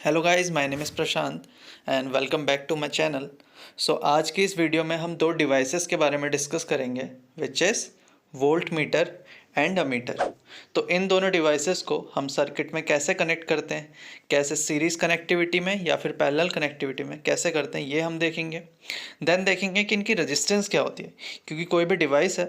Hello guys, my name is Prashant and welcome back to my channel. आज की इस video में हम दो डिवाइसेस के बारे में डिस्कस करेंगे which is volt meter and ammeter. तो इन दोनों डिवाइसेस को हम सर्किट में कैसे कनेक्ट करते हैं, कैसे सीरीज़ कनेक्टिविटी में या फिर पैरेलल कनेक्टिविटी में कैसे करते हैं, ये हम देखेंगे। देन देखेंगे कि इनकी रेजिस्टेंस क्या होती है, क्योंकि कोई भी डिवाइस है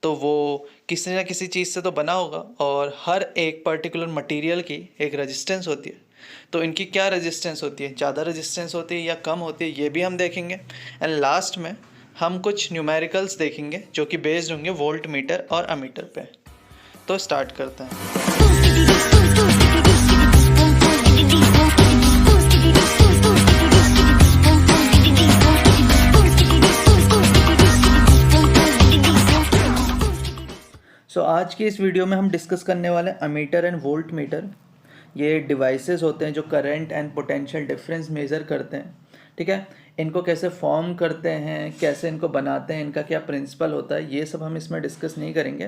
तो वो किसी ना किसी चीज़ से तो बना होगा और हर एक पर्टिकुलर मटेरियल की एक रेजिस्टेंस होती है। तो इनकी क्या रेजिस्टेंस होती है, ज़्यादा रेजिस्टेंस होती है या कम होती है, ये भी हम देखेंगे। एंड लास्ट में हम कुछ न्यूमेरिकल्स देखेंगे जो कि बेस्ड होंगे वोल्ट मीटर और अमीटर पे। तो स्टार्ट करते हैं। आज की इस वीडियो में हम डिस्कस करने वाले हैं अमीटर एंड वोल्ट मीटर। ये डिवाइसेस होते हैं जो current and potential difference measure करते हैं। ठीक है, इनको कैसे फॉर्म करते हैं, कैसे इनको बनाते हैं, इनका क्या प्रिंसिपल होता है, ये सब हम इसमें डिस्कस नहीं करेंगे,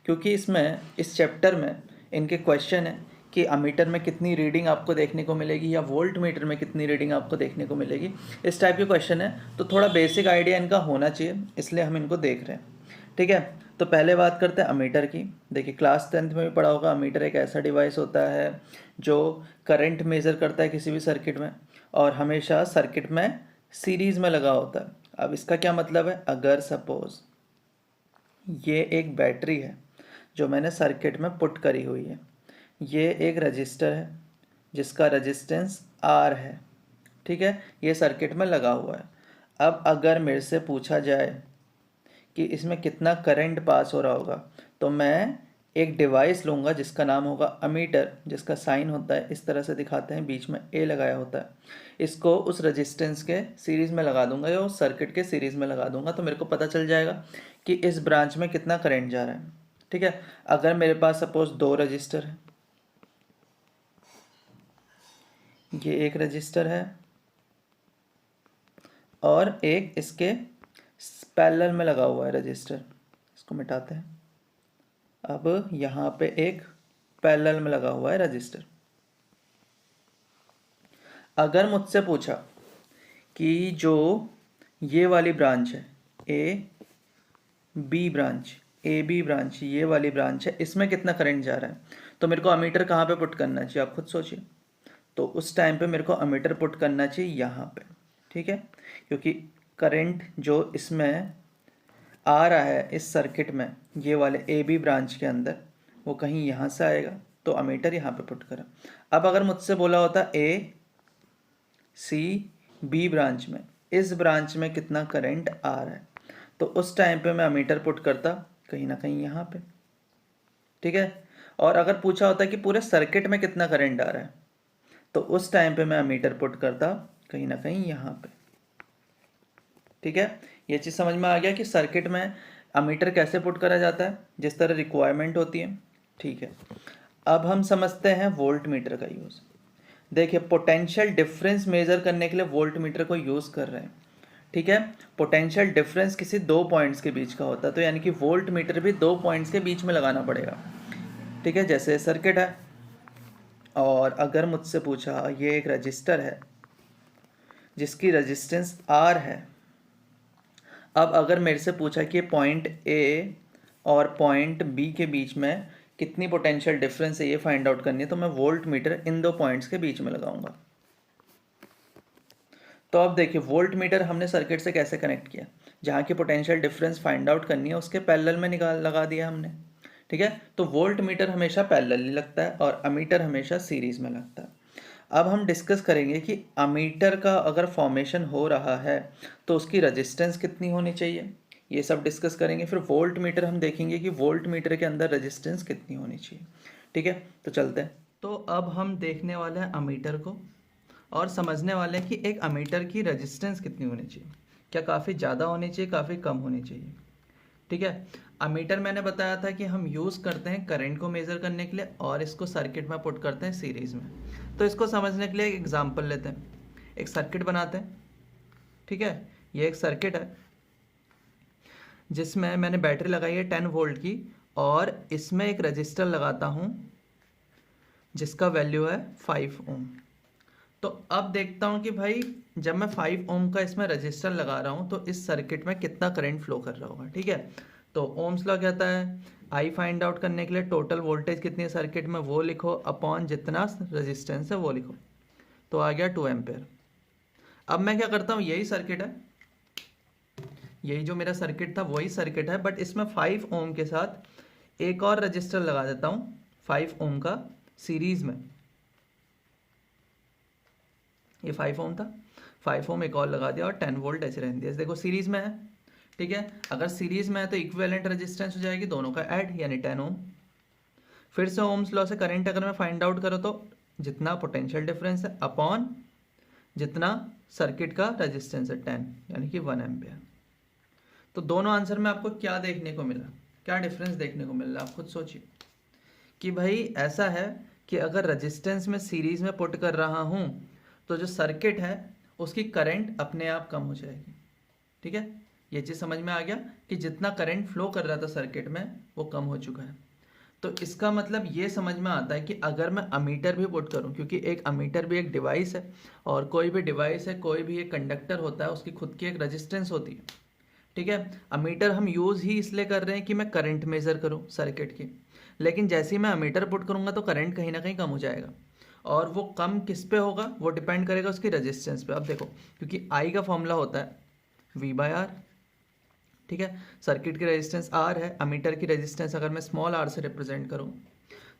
क्योंकि इसमें इस चैप्टर में इनके क्वेश्चन है कि अमीटर में कितनी रीडिंग आपको देखने को मिलेगी या वोल्ट मीटर में कितनी रीडिंग आपको देखने को मिलेगी। इस टाइप के क्वेश्चन है, तो थोड़ा बेसिक आइडिया इनका होना चाहिए, इसलिए हम इनको देख रहे हैं। ठीक है, तो पहले बात करते हैं अमीटर की। देखिए, क्लास 10th में भी पढ़ा होगा, अमीटर एक ऐसा डिवाइस होता है जो करंट मेज़र करता है किसी भी सर्किट में, और हमेशा सर्किट में सीरीज़ में लगा होता है। अब इसका क्या मतलब है, अगर सपोज ये एक बैटरी है जो मैंने सर्किट में पुट करी हुई है, ये एक रजिस्टर है जिसका रजिस्टेंस R है। ठीक है, ये सर्किट में लगा हुआ है। अब अगर मेरे से पूछा जाए कि इसमें कितना करंट पास हो रहा होगा, तो मैं एक डिवाइस लूँगा जिसका नाम होगा अमीटर, जिसका साइन होता है इस तरह से दिखाते हैं, बीच में ए लगाया होता है। इसको उस रेजिस्टेंस के सीरीज़ में लगा दूंगा या उस सर्किट के सीरीज़ में लगा दूंगा, तो मेरे को पता चल जाएगा कि इस ब्रांच में कितना करंट जा रहा है। ठीक है, अगर मेरे पास सपोज दो रजिस्टर है, ये एक रजिस्टर है और एक इसके पैरेलल में लगा हुआ है रजिस्टर, इसको मिटाते हैं। अब यहाँ पे एक पैरेलल में लगा हुआ है रजिस्टर। अगर मुझसे पूछा कि जो ये वाली ब्रांच है ए बी ब्रांच, ये वाली ब्रांच है, इसमें कितना करंट जा रहा है, तो मेरे को अमीटर कहाँ पे पुट करना चाहिए, आप खुद सोचिए। तो उस टाइम पे मेरे को अमीटर पुट करना चाहिए यहाँ पे। ठीक है, क्योंकि करंट जो इसमें आ रहा है इस सर्किट में, ये वाले ए बी ब्रांच के अंदर, वो कहीं यहाँ से आएगा, तो अमीटर यहाँ पे पुट करा। अब अगर मुझसे बोला होता ए सी बी ब्रांच में, इस ब्रांच में कितना करंट आ रहा है, तो उस टाइम पे मैं अमीटर पुट करता कहीं ना कहीं यहाँ पे। ठीक है, और अगर पूछा होता कि पूरे सर्किट में कितना करंट आ रहा है, तो उस टाइम पे मैं अमीटर पुट करता कहीं ना कहीं यहाँ पे। ठीक है, ये चीज़ समझ में आ गया कि सर्किट में अमीटर कैसे पुट करा जाता है, जिस तरह रिक्वायरमेंट होती है। ठीक है, अब हम समझते हैं वोल्ट मीटर का यूज़। देखिए, पोटेंशियल डिफरेंस मेज़र करने के लिए वोल्ट मीटर को यूज़ कर रहे हैं। ठीक है, पोटेंशियल डिफरेंस किसी दो पॉइंट्स के बीच का होता है, तो यानी कि वोल्ट मीटर भी दो पॉइंट्स के बीच में लगाना पड़ेगा। ठीक है, जैसे सर्किट है और अगर मुझसे पूछा ये एक रजिस्टर है जिसकी रेजिस्टेंस R है। अब अगर मेरे से पूछा कि पॉइंट ए और पॉइंट बी के बीच में कितनी पोटेंशियल डिफरेंस है, ये फाइंड आउट करनी है, तो मैं वोल्ट मीटर इन दो पॉइंट्स के बीच में लगाऊंगा। तो अब देखिए, वोल्ट मीटर हमने सर्किट से कैसे कनेक्ट किया, जहाँ की पोटेंशियल डिफरेंस फाइंड आउट करनी है उसके पैरेलल में लगा दिया हमने। ठीक है, तो वोल्ट मीटर हमेशा पैरेलल लगता है और अमीटर हमेशा सीरीज में लगता है। अब हम डिस्कस करेंगे कि अमीटर का अगर फॉर्मेशन हो रहा है तो उसकी रेजिस्टेंस कितनी होनी चाहिए, ये सब डिस्कस करेंगे। फिर वोल्ट मीटर हम देखेंगे कि वोल्ट मीटर के अंदर रेजिस्टेंस कितनी होनी चाहिए। ठीक है, तो चलते हैं। तो अब हम देखने वाले हैं अमीटर को और समझने वाले हैं कि एक अमीटर की रेजिस्टेंस कितनी होनी चाहिए, क्या काफ़ी ज़्यादा होनी चाहिए, काफ़ी कम होनी चाहिए। ठीक है, अमीटर मैंने बताया था कि हम यूज़ करते हैं करंट को मेज़र करने के लिए और इसको सर्किट में पुट करते हैं सीरीज़ में। तो इसको समझने के लिए एक एग्जांपल लेते हैं, एक सर्किट बनाते हैं। ठीक है, ये एक सर्किट है जिसमें मैंने बैटरी लगाई है 10 वोल्ट की और इसमें एक रजिस्टर लगाता हूँ जिसका वैल्यू है 5 ओम। तो अब देखता हूँ कि भाई जब मैं 5 ओम का इसमें रजिस्टर लगा रहा हूँ तो इस सर्किट में कितना करंट फ्लो कर रहा होगा। ठीक है, तो ओम्स लॉ कहता है आई फाइंड आउट करने के लिए टोटल वोल्टेज कितनी है सर्किट में वो लिखो अपॉन जितना रेजिस्टेंस है वो लिखो, तो आ गया 2 एम्पेयर। अब मैं क्या करता हूँ, यही सर्किट है, यही जो मेरा सर्किट था वही सर्किट है, बट इसमें 5 ओम के साथ एक और रजिस्टर लगा देता हूँ 5 ओम का सीरीज में। ये 5 ओम था, 5 ओम एक और लगा दिया और 10 वोल्ट ऐसे रहने दिया। देखो सीरीज में है, ठीक है, अगर सीरीज में है तो इक्विवेलेंट रेजिस्टेंस हो जाएगी दोनों का ऐड, यानी 10 ओम। फिर से ओम्स लॉ से करंट अगर मैं फाइंड आउट करूँ तो जितना पोटेंशियल डिफरेंस है अपॉन जितना सर्किट का रेजिस्टेंस है 10, यानी कि 1 एम्पियर। तो दोनों आंसर में आपको क्या देखने को मिला, क्या डिफरेंस देखने को मिल रहा है, आप खुद सोचिए कि भाई ऐसा है कि अगर रेजिस्टेंस में सीरीज में पुट कर रहा हूँ तो जो सर्किट है उसकी करंट अपने आप कम हो जाएगी। ठीक है, ये चीज़ समझ में आ गया कि जितना करंट फ्लो कर रहा था सर्किट में वो कम हो चुका है। तो इसका मतलब ये समझ में आता है कि अगर मैं अमीटर भी पुट करूं, क्योंकि एक अमीटर भी एक डिवाइस है और कोई भी डिवाइस है, कोई भी एक कंडक्टर होता है, उसकी खुद की एक रेजिस्टेंस होती है। ठीक है, अमीटर हम यूज़ ही इसलिए कर रहे हैं कि मैं करंट मेज़र करूं सर्किट की, लेकिन जैसे ही मैं अमीटर पुट करूंगा तो करंट कहीं ना कहीं कम हो जाएगा, और वो कम किस पे होगा, वो डिपेंड करेगा उसकी रेजिस्टेंस पे। अब देखो, क्योंकि आई का फॉर्मूला होता है V/R, ठीक है, सर्किट की रेजिस्टेंस R है, अमीटर की रेजिस्टेंस अगर मैं स्मॉल r से रिप्रेजेंट करूं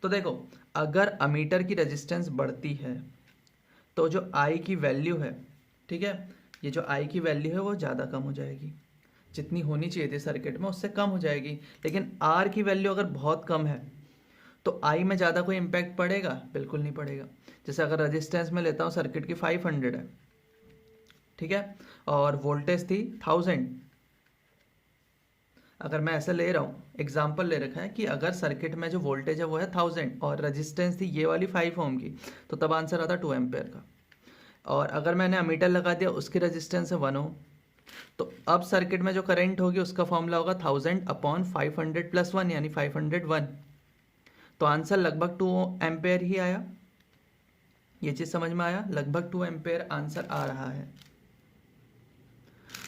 तो देखो अगर अमीटर की रेजिस्टेंस बढ़ती है तो जो I की वैल्यू है, ठीक है, ये जो I की वैल्यू है वो ज़्यादा कम हो जाएगी, जितनी होनी चाहिए थी सर्किट में उससे कम हो जाएगी। लेकिन R की वैल्यू अगर बहुत कम है तो I में ज़्यादा कोई इम्पैक्ट पड़ेगा, बिल्कुल नहीं पड़ेगा। जैसे अगर रेजिस्टेंस में लेता हूँ सर्किट की 500 है, ठीक है, और वोल्टेज थी 1000, अगर मैं ऐसा ले रहा हूँ, एग्जाम्पल ले रखा है कि अगर सर्किट में जो वोल्टेज है वो है 1000 और रेजिस्टेंस थी ये वाली 5 ओम की, तो तब आंसर आता 2 एम्पेयर का। और अगर मैंने अमीटर लगा दिया, उसकी रेजिस्टेंस है 1 ओम, तो अब सर्किट में जो करंट होगी उसका फॉर्मूला होगा 1000 अपॉन 500 प्लस 1, यानी 501, तो आंसर लगभग 2 एम्पेयर ही आया। ये चीज़ समझ में आया, लगभग 2 एम्पेयर आंसर आ रहा है।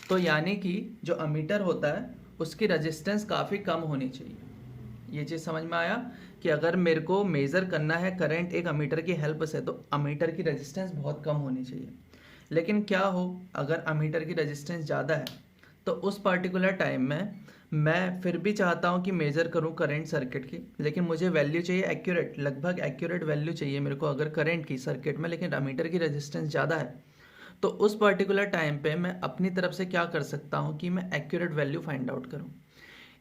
तो यानी कि जो अमीटर होता है उसकी रेजिस्टेंस काफ़ी कम होनी चाहिए। ये चीज़ समझ में आया कि अगर मेरे को मेज़र करना है करंट एक अमीटर की हेल्प से तो अमीटर की रेजिस्टेंस बहुत कम होनी चाहिए। लेकिन क्या हो अगर अमीटर की रेजिस्टेंस ज़्यादा है तो उस पर्टिकुलर टाइम में मैं फिर भी चाहता हूँ कि मेज़र करूँ करंट सर्किट की, लेकिन मुझे वैल्यू चाहिए एक्यूरेट, लगभग एक्यूरेट वैल्यू चाहिए मेरे को अगर करंट की सर्किट में, लेकिन अमीटर की रेजिस्टेंस ज़्यादा है। तो उस पर्टिकुलर टाइम पे मैं अपनी तरफ से क्या कर सकता हूँ कि मैं एक्यूरेट वैल्यू फाइंड आउट करूँ,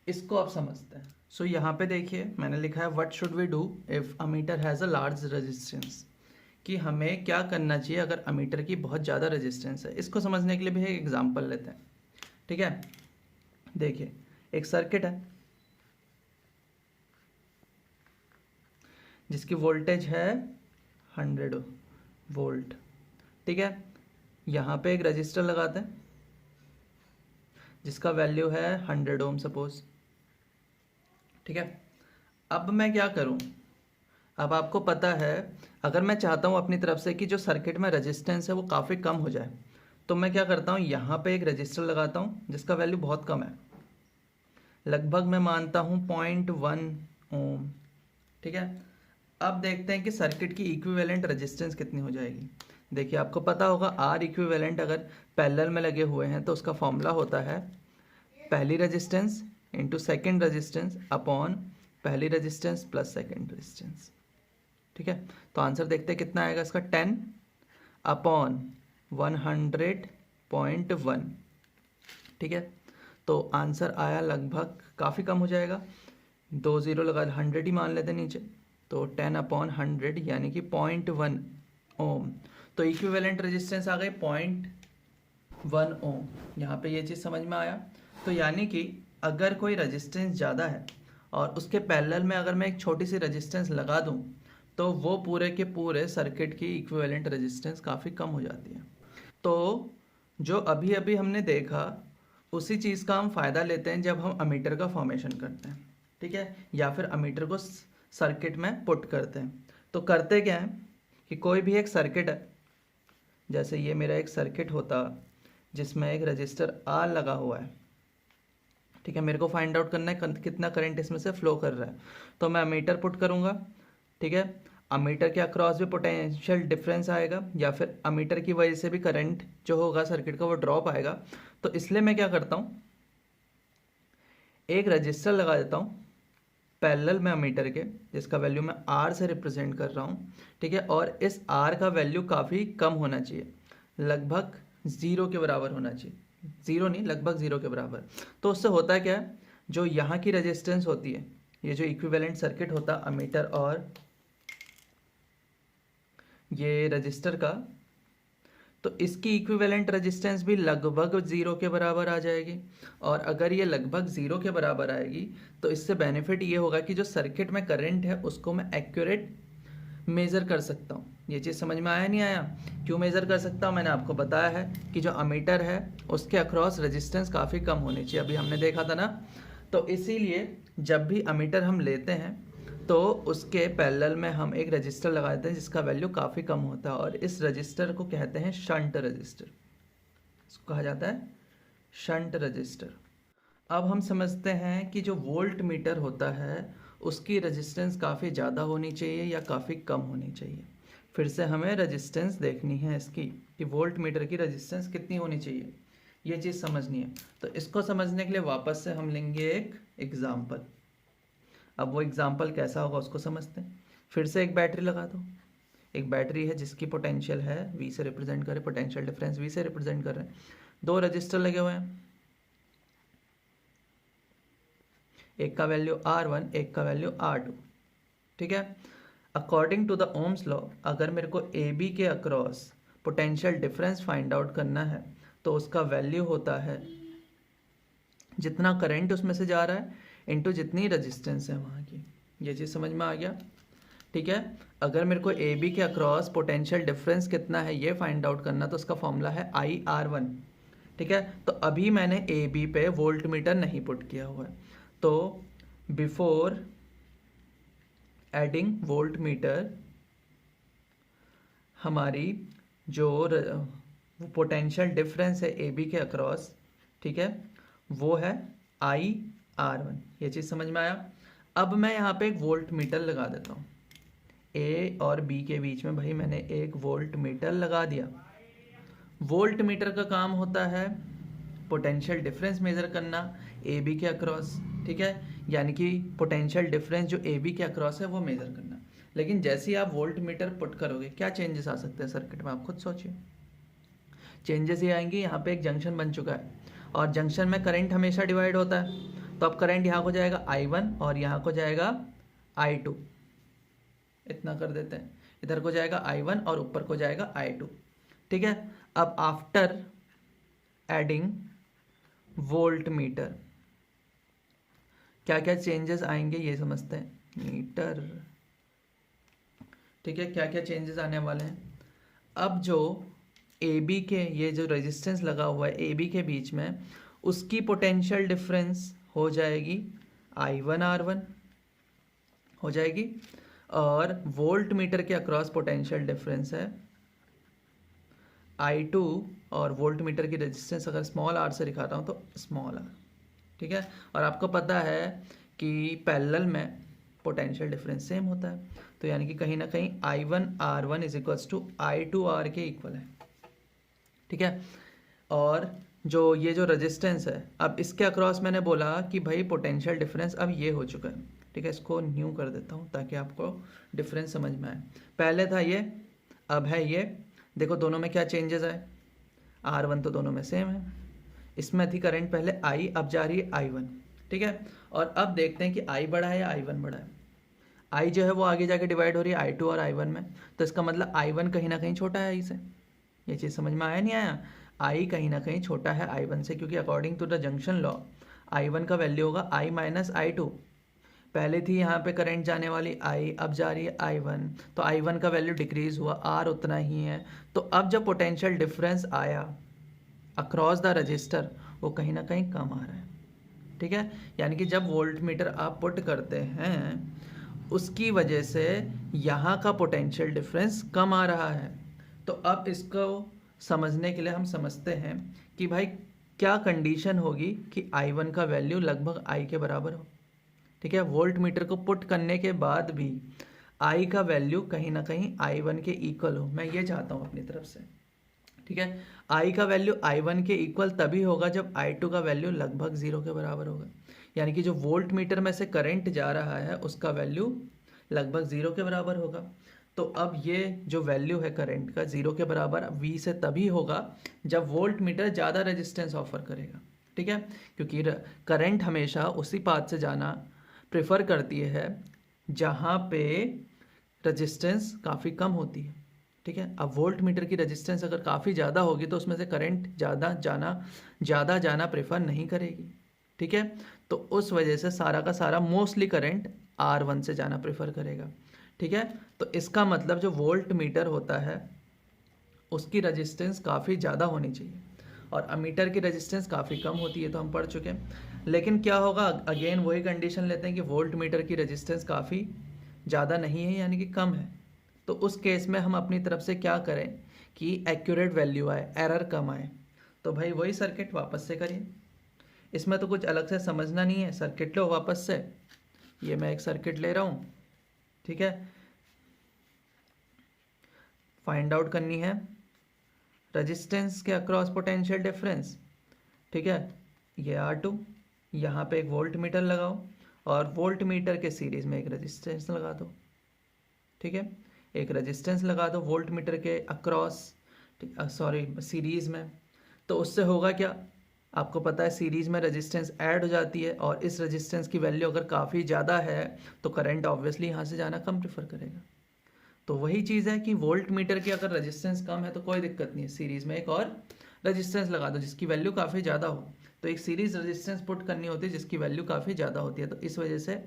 इसको आप समझते हैं। सो यहाँ पे देखिए मैंने लिखा है what should we do if ammeter has a large resistance, कि हमें क्या करना चाहिए अगर अमीटर की बहुत ज़्यादा रेजिस्टेंस है। इसको समझने के लिए भी एक एग्जांपल लेते हैं। ठीक है, देखिए एक सर्किट है जिसकी वोल्टेज है 100 वोल्ट, ठीक है, यहाँ पे एक रजिस्टर लगाते हैं जिसका वैल्यू है 100 ओम सपोज। ठीक है, अब मैं क्या करूँ, अब आपको पता है अगर मैं चाहता हूँ अपनी तरफ से कि जो सर्किट में रेजिस्टेंस है वो काफ़ी कम हो जाए, तो मैं क्या करता हूँ, यहाँ पे एक रजिस्टर लगाता हूँ जिसका वैल्यू बहुत कम है, लगभग मैं मानता हूँ 0.1 ओम। ठीक है, अब देखते हैं कि सर्किट की इक्विवेलेंट रेजिस्टेंस कितनी हो जाएगी। देखिए आपको पता होगा आर इक्विवेलेंट अगर पैरेलल में लगे हुए हैं तो उसका फॉर्मूला होता है पहली resistance into second resistance upon पहली रेजिस्टेंस प्लस सेकेंड रेजिस्टेंस। ठीक है, तो आंसर देखते हैं कितना आएगा इसका, 10 अपॉन 100.1। ठीक है, तो आंसर आया लगभग, काफ़ी कम हो जाएगा, 2 जीरो लगा 100 ही मान लेते नीचे, तो 10 अपॉन 100 यानी कि 0.1 ओम। तो इक्विवेलेंट रेजिस्टेंस आ गई 0.1 ओम। यहाँ पे ये चीज़ समझ में आया। तो यानी कि अगर कोई रेजिस्टेंस ज़्यादा है और उसके पैरेलल में अगर मैं एक छोटी सी रेजिस्टेंस लगा दूँ तो वो पूरे के पूरे सर्किट की इक्विवेलेंट रेजिस्टेंस काफ़ी कम हो जाती है। तो जो अभी अभी हमने देखा उसी चीज़ का हम फ़ायदा लेते हैं जब हम अमीटर का फॉर्मेशन करते हैं। ठीक है, या फिर अमीटर को सर्किट में पुट करते हैं। तो करते क्या है कि कोई भी एक सर्किट है, जैसे ये मेरा एक सर्किट होता जिसमें एक रजिस्टर आर लगा हुआ है, ठीक है, मेरे को फाइंड आउट करना है कितना करंट इसमें से फ्लो कर रहा है, तो मैं अमीटर पुट करूँगा, ठीक है। अमीटर के अक्रॉस भी पोटेंशियल डिफरेंस आएगा या फिर अमीटर की वजह से भी करंट जो होगा सर्किट का वो ड्रॉप आएगा। तो इसलिए मैं क्या करता हूँ, एक रजिस्टर लगा देता हूँ पैरेलल में अमीटर के, जिसका वैल्यू मैं आर से रिप्रेजेंट कर रहा हूँ, ठीक है। और इस आर का वैल्यू काफ़ी कम होना चाहिए, लगभग 0 के बराबर होना चाहिए, 0 नहीं, लगभग 0 के बराबर। तो उससे होता क्या है, जो यहाँ की रेजिस्टेंस होती है, ये जो इक्विवेलेंट सर्किट होता अमीटर और ये रजिस्टर का, तो इसकी इक्विवेलेंट रेजिस्टेंस भी लगभग 0 के बराबर आ जाएगी। और अगर ये लगभग 0 के बराबर आएगी तो इससे बेनिफिट ये होगा कि जो सर्किट में करंट है उसको मैं एक्यूरेट मेज़र कर सकता हूँ। ये चीज़ समझ में आया नहीं आया? क्यों मेज़र कर सकता हूँ? मैंने आपको बताया है कि जो अमीटर है उसके अक्रॉस रेजिस्टेंस काफ़ी कम होनी चाहिए, अभी हमने देखा था ना। तो इसीलिए जब भी अमीटर हम लेते हैं तो उसके पैरेलल में हम एक रजिस्टर लगा देते हैं जिसका वैल्यू काफ़ी कम होता है, और इस रजिस्टर को कहते हैं शंट रजिस्टर, इसको कहा जाता है शंट रजिस्टर। अब हम समझते हैं कि जो वोल्ट मीटर होता है उसकी रेजिस्टेंस काफ़ी ज़्यादा होनी चाहिए या काफ़ी कम होनी चाहिए। फिर से हमें रेजिस्टेंस देखनी है इसकी कि वोल्ट मीटर की रेजिस्टेंस कितनी होनी चाहिए, ये चीज़ समझनी है। तो इसको समझने के लिए वापस से हम लेंगे एक एग्ज़ाम्पल। अब वो एग्ज़ाम्पल कैसा होगा उसको समझते हैं। फिर से एक बैटरी लगा दो, एक बैटरी है जिसकी पोटेंशियल है V से रिप्रेजेंट करें, पोटेंशियल डिफरेंस V से रिप्रेजेंट कर रहे हैं। 2 रजिस्टर लगे हुए हैं, एक का वैल्यू R1, एक का वैल्यू R2, ठीक है। According to the Ohm's law, अगर मेरे को AB के across potential difference find out करना है तो उसका वैल्यू होता है जितना करंट उसमें से जा रहा है इनटू जितनी रेजिस्टेंस है वहाँ की। ये चीज़ समझ में आ गया, ठीक है। अगर मेरे को AB के अक्रॉस पोटेंशियल डिफरेंस कितना है ये फाइंड आउट करना तो उसका फॉर्मूला है IR1, ठीक है। तो अभी मैंने AB पे वोल्ट मीटर नहीं पुट किया हुआ है, तो बिफोर एडिंग वोल्ट मीटर हमारी जो पोटेंशियल डिफरेंस है AB के अक्रॉस, ठीक है, वो है IR1। ये चीज़ समझ में आया? अब मैं यहाँ पे एक वोल्ट मीटर लगा देता हूँ, A और B के बीच में भाई मैंने एक वोल्ट मीटर लगा दिया। वोल्ट मीटर का काम होता है पोटेंशियल डिफरेंस मेज़र करना AB के अक्रॉस, ठीक है, यानी कि पोटेंशियल डिफरेंस जो AB के अक्रॉस है वो मेज़र करना। लेकिन जैसे ही आप वोल्ट मीटर पुट करोगे क्या चेंजेस आ सकते हैं सर्किट में, आप खुद सोचिए। चेंजेस ये आएंगे, यहाँ पे एक जंक्शन बन चुका है और जंक्शन में करंट हमेशा डिवाइड होता है, तो अब करंट यहाँ को जाएगा I1 और यहाँ को जाएगा I2, इतना कर देते हैं, इधर को जाएगा I1 और ऊपर को जाएगा I2, ठीक है। अब आफ्टर एडिंग वोल्ट मीटर क्या क्या चेंजेस आएंगे ये समझते हैं। मीटर, ठीक है, क्या क्या चेंजेस आने वाले हैं। अब जो AB के ये जो रेजिस्टेंस लगा हुआ है AB के बीच में, उसकी पोटेंशियल डिफरेंस हो जाएगी I1R1 हो जाएगी, और वोल्ट मीटर के अक्रॉस पोटेंशियल डिफरेंस है I2, और वोल्ट मीटर की रेजिस्टेंस अगर स्मॉल r से दिखाता हूँ तो स्मॉल r, ठीक है। और आपको पता है कि पैरेलल में पोटेंशियल डिफरेंस सेम होता है, तो यानी कि कहीं ना कहीं I1R1 is equals to I2R के इक्वल है, ठीक है। और जो ये जो रेजिस्टेंस है, अब इसके अक्रॉस मैंने बोला कि भाई पोटेंशियल डिफरेंस अब ये हो चुका है, ठीक है। इसको न्यू कर देता हूँ ताकि आपको डिफरेंस समझ में आए। पहले था ये, अब है ये। देखो दोनों में क्या चेंजेस आए, R1 तो दोनों में सेम है, इसमें थी करंट पहले I, अब जा रही है I1, ठीक है। और अब देखते हैं कि I बड़ा है या I1 बड़ा है। I जो है वो आगे जाके डिवाइड हो रही है I2 और I1 में, तो इसका मतलब I1 कहीं ना कहीं छोटा है I से। ये चीज़ समझ में आया नहीं आया? I कहीं ना कहीं छोटा है I1 से, क्योंकि according to the junction law I1 का वैल्यू होगा I माइनस I2। पहले थी यहाँ पे करंट जाने वाली I, अब जा रही है I1, तो I1 का वैल्यू डिक्रीज हुआ, R उतना ही है। तो अब जब पोटेंशियल डिफरेंस आया अक्रॉस द रजिस्टर वो कहीं ना कहीं कम आ रहा है, ठीक है। यानी कि जब वोल्ट मीटर आप पुट करते हैं उसकी वजह से यहाँ का पोटेंशियल डिफरेंस कम आ रहा है, तो अब इसको समझने के लिए हम समझते हैं कि भाई क्या कंडीशन होगी कि I1 का वैल्यू लगभग I के बराबर हो। ठीक है, वोल्ट मीटर को पुट करने के बाद भी I का वैल्यू कहीं ना कहीं I1 के इक्वल हो, मैं ये चाहता हूँ अपनी तरफ से। ठीक है, I का वैल्यू I1 के इक्वल तभी होगा जब I2 का वैल्यू लगभग 0 के बराबर होगा, यानी कि जो वोल्ट मीटर में से करंट जा रहा है उसका वैल्यू लगभग 0 के बराबर होगा। तो अब ये जो वैल्यू है करंट का 0 के बराबर V से तभी होगा जब वोल्ट मीटर ज़्यादा रेजिस्टेंस ऑफर करेगा। ठीक है, क्योंकि करंट हमेशा उसी पाथ से जाना प्रेफर करती है जहाँ पे रेजिस्टेंस काफ़ी कम होती है। ठीक है, अब वोल्ट मीटर की रेजिस्टेंस अगर काफ़ी ज़्यादा होगी तो उसमें से करंट ज़्यादा जाना प्रेफर नहीं करेगी। ठीक है, तो उस वजह से सारा का सारा मोस्टली करंट R1 से जाना प्रेफर करेगा। ठीक है, तो इसका मतलब जो वोल्ट मीटर होता है उसकी रेजिस्टेंस काफ़ी ज़्यादा होनी चाहिए और अमीटर की रेजिस्टेंस काफ़ी कम होती है, तो हम पढ़ चुके हैं। लेकिन क्या होगा, अगेन वही कंडीशन लेते हैं कि वोल्ट मीटर की रेजिस्टेंस काफ़ी ज़्यादा नहीं है यानी कि कम है। तो उस केस में हम अपनी तरफ से क्या करें कि एक्यूरेट वैल्यू आए, एरर कम आए। तो भाई वही सर्किट वापस से करिए, इसमें तो कुछ अलग से समझना नहीं है। सर्किट लो वापस से, ये मैं एक सर्किट ले रहा हूँ। ठीक है, फाइंड आउट करनी है रेजिस्टेंस के अक्रॉस पोटेंशियल डिफरेंस। ठीक है, ये R2, यहाँ पे एक वोल्ट मीटर लगाओ और वोल्ट मीटर के सीरीज में एक रेजिस्टेंस लगा दो। ठीक है, एक रेजिस्टेंस लगा दो वोल्ट मीटर के अक्रॉस, सॉरी सीरीज में। तो उससे होगा क्या, आपको पता है सीरीज में रेजिस्टेंस ऐड हो जाती है और इस रेजिस्टेंस की वैल्यू अगर काफ़ी ज़्यादा है तो करंट ऑब्वियसली यहाँ से जाना कम प्रेफर करेगा। तो वही चीज़ है कि वोल्ट मीटर की अगर रेजिस्टेंस कम है तो कोई दिक्कत नहीं है, सीरीज़ में एक और रेजिस्टेंस लगा दो जिसकी वैल्यू काफ़ी ज़्यादा हो। तो एक सीरीज रेजिस्टेंस पुट करनी होती है जिसकी वैल्यू काफ़ी ज़्यादा होती है। तो इस वजह से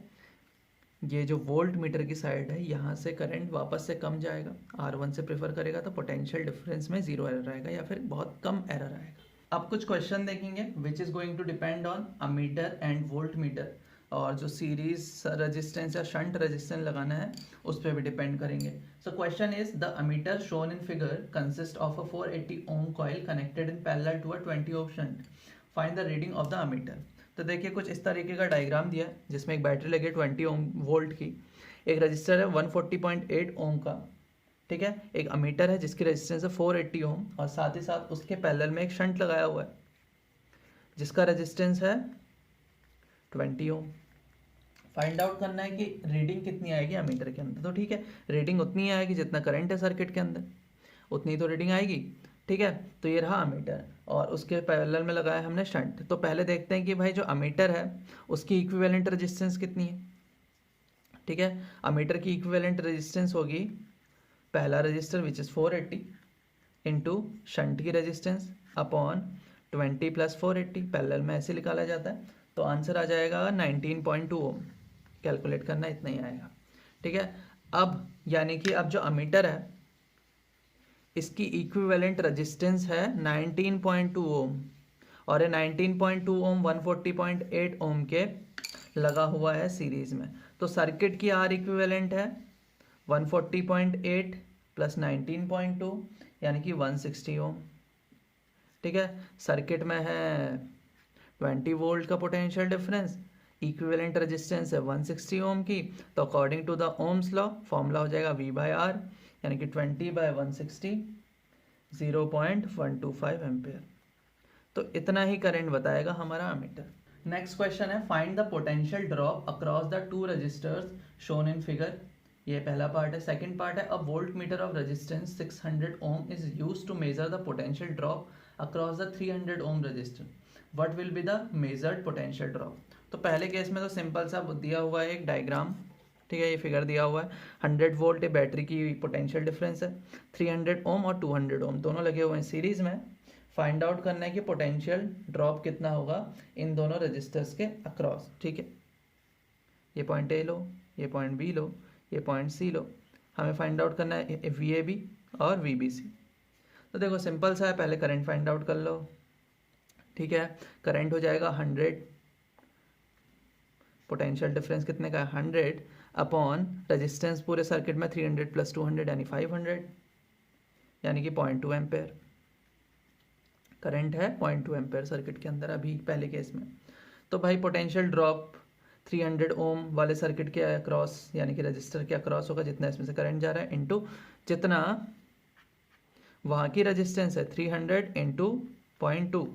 ये जो वोल्ट मीटर की साइड है यहाँ से करंट वापस से कम जाएगा, R1 से प्रेफर करेगा, तो पोटेंशियल डिफरेंस में 0 एरर आएगा या फिर बहुत कम एरर आएगा। अब कुछ क्वेश्चन देखेंगे which is going to depend on ammeter and volt meter, और जो सीरीज रेजिस्टेंस या शंट रेजिस्टेंस लगाना है उस पर भी डिपेंड करेंगे। So question is the ammeter shown in figure consist of a 480 ohm coil connected in parallel to a 20 ohm shunt, find the reading of the ammeter. तो देखिए कुछ इस तरीके का डायग्राम दिया है जिसमें एक बैटरी लगी 20 ओम वोल्ट की, एक रजिस्टर है 140.8 ओम का। ठीक है, एक अमीटर है जिसकी रेजिस्टेंस है 480 ओम और साथ ही साथ उसके पैरेलल में एक शंट लगाया हुआ है जिसका रेजिस्टेंस है 20 ओम। फाइंड आउट करना है कि रीडिंग कितनी आएगी अमीटर के अंदर। तो ठीक है, रीडिंग उतनी आएगी जितना करंट है सर्किट के अंदर, उतनी तो रीडिंग आएगी। ठीक है, तो ये रहा अमीटर और उसके पैरेलल में लगाया हमने शंट। तो पहले देखते हैं कि भाई जो अमीटर है उसकी इक्विवेलेंट रेजिस्टेंस कितनी है। ठीक है, अमीटर की इक्विवेलेंट रेजिस्टेंस होगी पहला register which is 480 into shunt की रेजिस्टेंस अपॉन 20 + 480, पैरेलल में ऐसे निकाला जाता है। तो आंसर आ जाएगा 19.2 ओम। कैलकुलेट करना इतना ही आएगा। ठीक है, अब यानी कि अब जो अमीटर है इसकी इक्विवेलेंट रेजिस्टेंस है 19.2 ओम और ये 19.2 ओम 140.8 ओम के लगा हुआ है सीरीज में। तो सर्किट की आर इक्विवेलेंट है 140.8 + 19.2 यानी कि 160 ओम। ठीक है, सर्किट में है 20 वोल्ट का पोटेंशियल डिफरेंस, इक्विवेलेंट रेजिस्टेंस है 160 ओम की। तो according to the Ohm's law formula हो जाएगा V/R यानी कि 20/160 0.125 एम्पेयर। तो इतना ही करंट बताएगा हमारा अमीटर। नेक्स्ट क्वेश्चन है find the potential drop across the 2 resistors shown in figure. ये पहला पार्ट है। सेकंड पार्ट है a volt meter of resistance 600 ohm is used to measure the potential drop across the 300 ohm resistor, what will be the measured potential drop. तो पहले case में तो simple सा दिया हुआ है एक डायग्राम। ठीक है, ये फिगर दिया हुआ है 100 वोल्ट बैटरी की पोटेंशियल डिफरेंस है, 300 ओम और 200 ओम दोनों लगे हुए हैं सीरीज में। फाइंड आउट करना है कि पोटेंशियल ड्रॉप कितना होगा इन दोनों रजिस्टर्स के अक्रॉस। ठीक है, ये पॉइंट ए लो, ये पॉइंट बी लो, ये पॉइंट सी लो। हमें फाइंड आउट करना है VAB और VBC। तो देखो सिंपल सा है, पहले करंट फाइंड आउट कर लो। ठीक है, करंट हो जाएगा 100, पोटेंशियल डिफरेंस कितने का है 100 अपॉन रेजिस्टेंस पूरे सर्किट में 300 + 200 यानी 500। यानी कि 0.2 एम्पेयर करंट है, 0.2 एम्पेयर सर्किट के अंदर अभी पहले केस में। तो भाई पोटेंशियल ड्रॉप 300 ओम वाले सर्किट के अक्रॉस यानी कि रजिस्टर के अक्रॉस होगा, जितना इसमें से करंट जा रहा है इनटू जितना वहाँ की रेजिस्टेंस है 300 इंटू 0.2,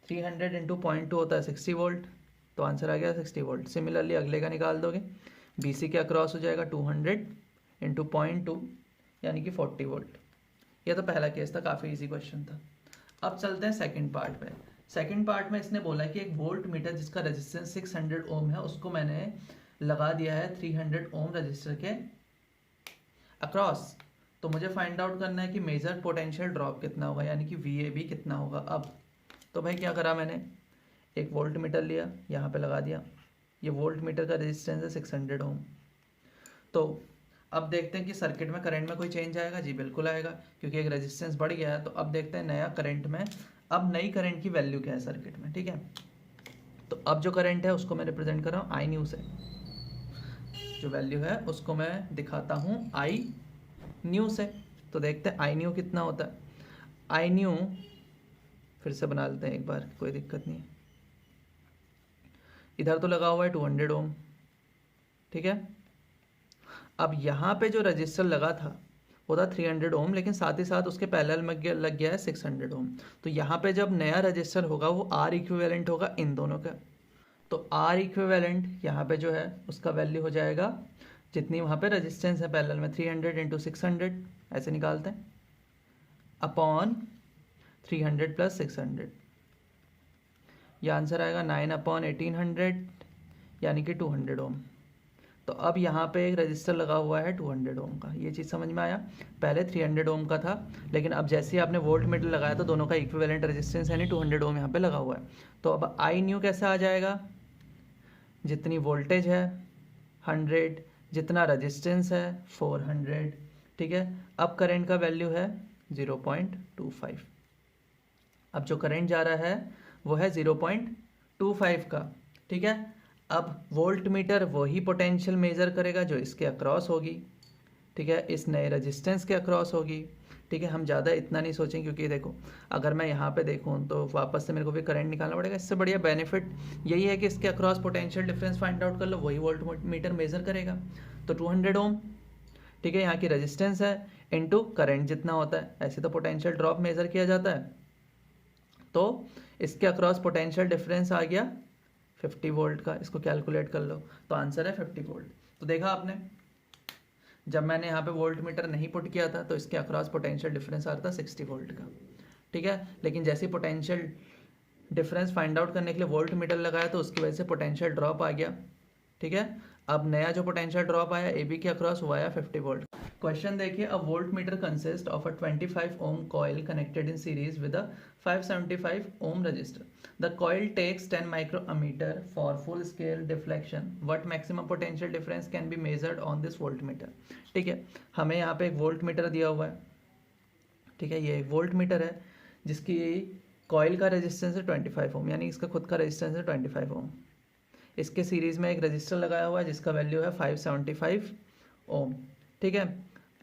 300 इंटू 0.2 होता है 60 वोल्ट, तो आंसर आ गया 60 वोल्ट। सिमिलरली अगले का निकाल दोगे, BC के अक्रॉस हो जाएगा 200 इंटू 0.2 यानी कि 40 वोल्ट। यह तो पहला केस था, काफ़ी इजी क्वेश्चन था। अब चलते हैं सेकंड पार्ट पे। सेकंड पार्ट में इसने बोला कि एक वोल्ट मीटर जिसका रेजिस्टेंस 600 ओम है उसको मैंने लगा दिया है 300 ओम रजिस्टर के अक्रॉस। तो मुझे फाइंड आउट करना है कि मेजर पोटेंशियल ड्रॉप कितना होगा, यानी कि VAB कितना होगा। अब तो भाई क्या करा मैंने, एक वोल्ट मीटर लिया, यहाँ पे लगा दिया। ये वोल्ट मीटर का रेजिस्टेंस है 600 ओम। तो अब देखते हैं कि सर्किट में करंट में कोई चेंज आएगा। जी बिल्कुल आएगा, क्योंकि एक रेजिस्टेंस बढ़ गया है। तो अब देखते हैं नया करंट में, अब नई करंट की वैल्यू क्या है सर्किट में, ठीक है। तो अब जो करंट है उसको मैं रिप्रेजेंट कर रहा हूँ आई न्यू से, जो वैल्यू है उसको मैं दिखाता हूँ आई न्यू से। तो देखते हैं आई न्यू कितना होता है। आई न्यू फिर से बना लेते हैं एक बार, कोई दिक्कत नहीं है। इधर तो लगा हुआ है 200 ओम, ठीक है। अब यहाँ पे जो रजिस्टर लगा था वो था 300 ओम, लेकिन साथ ही साथ उसके पैरेलल में लग गया है 600 ओम। तो यहाँ पे जब नया रजिस्टर होगा वो आर इक्विवेलेंट होगा इन दोनों का। तो आर इक्विवेलेंट यहाँ पे जो है उसका वैल्यू हो जाएगा जितनी वहाँ पे रेजिस्टेंस है पैरेलल में, 300 इंटू 600 ऐसे निकालते हैं, अपॉन 300 प्लस 600। ये आंसर आएगा 9/1800 यानी कि 200 ओम। तो अब यहाँ पे एक रजिस्टर लगा हुआ है 200 ओम का, ये चीज़ समझ में आया। पहले 300 ओम का था, लेकिन अब जैसे ही आपने वोल्ट मीटर लगाया तो दोनों का इक्विवेलेंट रेजिस्टेंस यानी 200 ओम यहाँ पे लगा हुआ है। तो अब आई न्यू कैसे आ जाएगा, जितनी वोल्टेज है 100, जितना रजिस्टेंस है 400, ठीक है। अब करंट का वैल्यू है 0.25। अब जो करंट जा रहा है वो है 0.25 का, ठीक है। अब वोल्ट मीटर वही पोटेंशियल मेज़र करेगा जो इसके अक्रॉस होगी, ठीक है, इस नए रेजिस्टेंस के अक्रॉस होगी, ठीक है। हम ज़्यादा इतना नहीं सोचें, क्योंकि देखो अगर मैं यहाँ पे देखूँ तो वापस से मेरे को भी करंट निकालना पड़ेगा। इससे बढ़िया बेनिफिट यही है कि इसके across potential difference find out कर लो, वही वोल्ट मीटर मेज़र करेगा। तो 200 ओम, ठीक है, यहाँ की रेजिस्टेंस है इनटू करंट जितना होता है, ऐसे तो पोटेंशियल ड्रॉप मेज़र किया जाता है। तो इसके अक्रॉस पोटेंशियल डिफरेंस आ गया 50 वोल्ट का, इसको कैलकुलेट कर लो तो आंसर है 50 वोल्ट। तो देखा आपने, जब मैंने यहाँ पे वोल्ट मीटर नहीं पुट किया था तो इसके अक्रॉस पोटेंशियल डिफरेंस आ रहा था 60 वोल्ट का, ठीक है। लेकिन जैसे पोटेंशियल डिफरेंस फाइंड आउट करने के लिए वोल्ट मीटर लगाया तो उसकी वजह से पोटेंशियल ड्रॉप आ गया, ठीक है। अब नया जो पोटेंशियल ड्रॉप आया AB के अक्रॉस वो आया 50 वोल्ट। क्वेश्चन देखिए, a volt meter consist of a 25 ohm coil connected in series with a 575 ohm resistor. The coil takes 10 micrometer for full scale deflection. What maximum potential difference can be measured on this volt meter. ठीक है, हमें यहाँ पे एक volt meter दिया हुआ है, ठीक है, ये एक वोल्ट मीटर है जिसकी कॉइल का रेजिस्टेंस है 25 ओम, यानी इसका खुद का रेजिस्टेंस है 25 ओम। इसके सीरीज़ में एक रजिस्टर लगाया हुआ है जिसका वैल्यू है 575 ओम, ठीक है।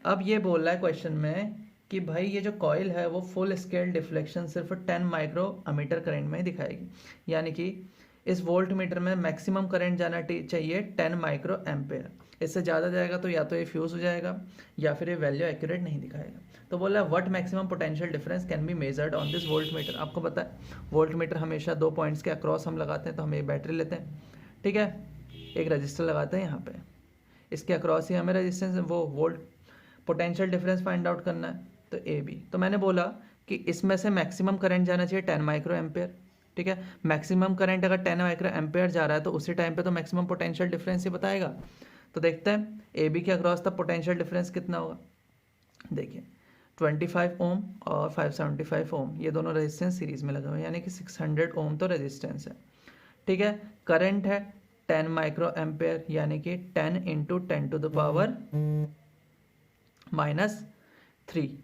अब ये बोल रहा है क्वेश्चन में कि भाई ये जो कॉइल है वो फुल स्केल डिफ्लेक्शन सिर्फ 10 माइक्रो अमीटर करंट में ही दिखाएगी, यानी कि इस वोल्ट मीटर में मैक्सिमम करंट जाना चाहिए 10 माइक्रो एम्पेयर। इससे ज़्यादा जाएगा तो या तो ये फ्यूज़ हो जाएगा या फिर ये वैल्यू एक्यूरेट नहीं दिखाएगा। तो बोल रहा है what maximum potential difference can be measured on this volt metre. आपको पता है वोल्ट मीटर हमेशा 2 पॉइंट्स के अक्रॉस हम लगाते हैं, तो हम एक बैटरी लेते हैं, ठीक है, एक रजिस्टर लगाते हैं यहाँ पे, इसके अक्रॉस ही हमें रेजिस्टेंस वो volt potential difference find out करना है, तो AB। तो मैंने बोला कि इसमें से मैक्सिमम करंट जाना चाहिए 10 माइक्रो एम्पेयर, ठीक है। मैक्सिमम करंट अगर 10 माइक्रो एम्पेयर जा रहा है तो उसी टाइम पे तो मैक्सिमम पोटेंशियल डिफरेंस ही बताएगा। तो देखते हैं AB के अक्रॉस तब पोटेंशियल डिफरेंस कितना होगा। देखिए 25 ओम और 575 ओम ये दोनों रेजिस्टेंस सीरीज में लगे हुए हैं, यानी कि 600 ओम तो रेजिस्टेंस है, ठीक है। करंट है 10 माइक्रो एम्पेयर, यानी कि 10 इंटू 10⁻³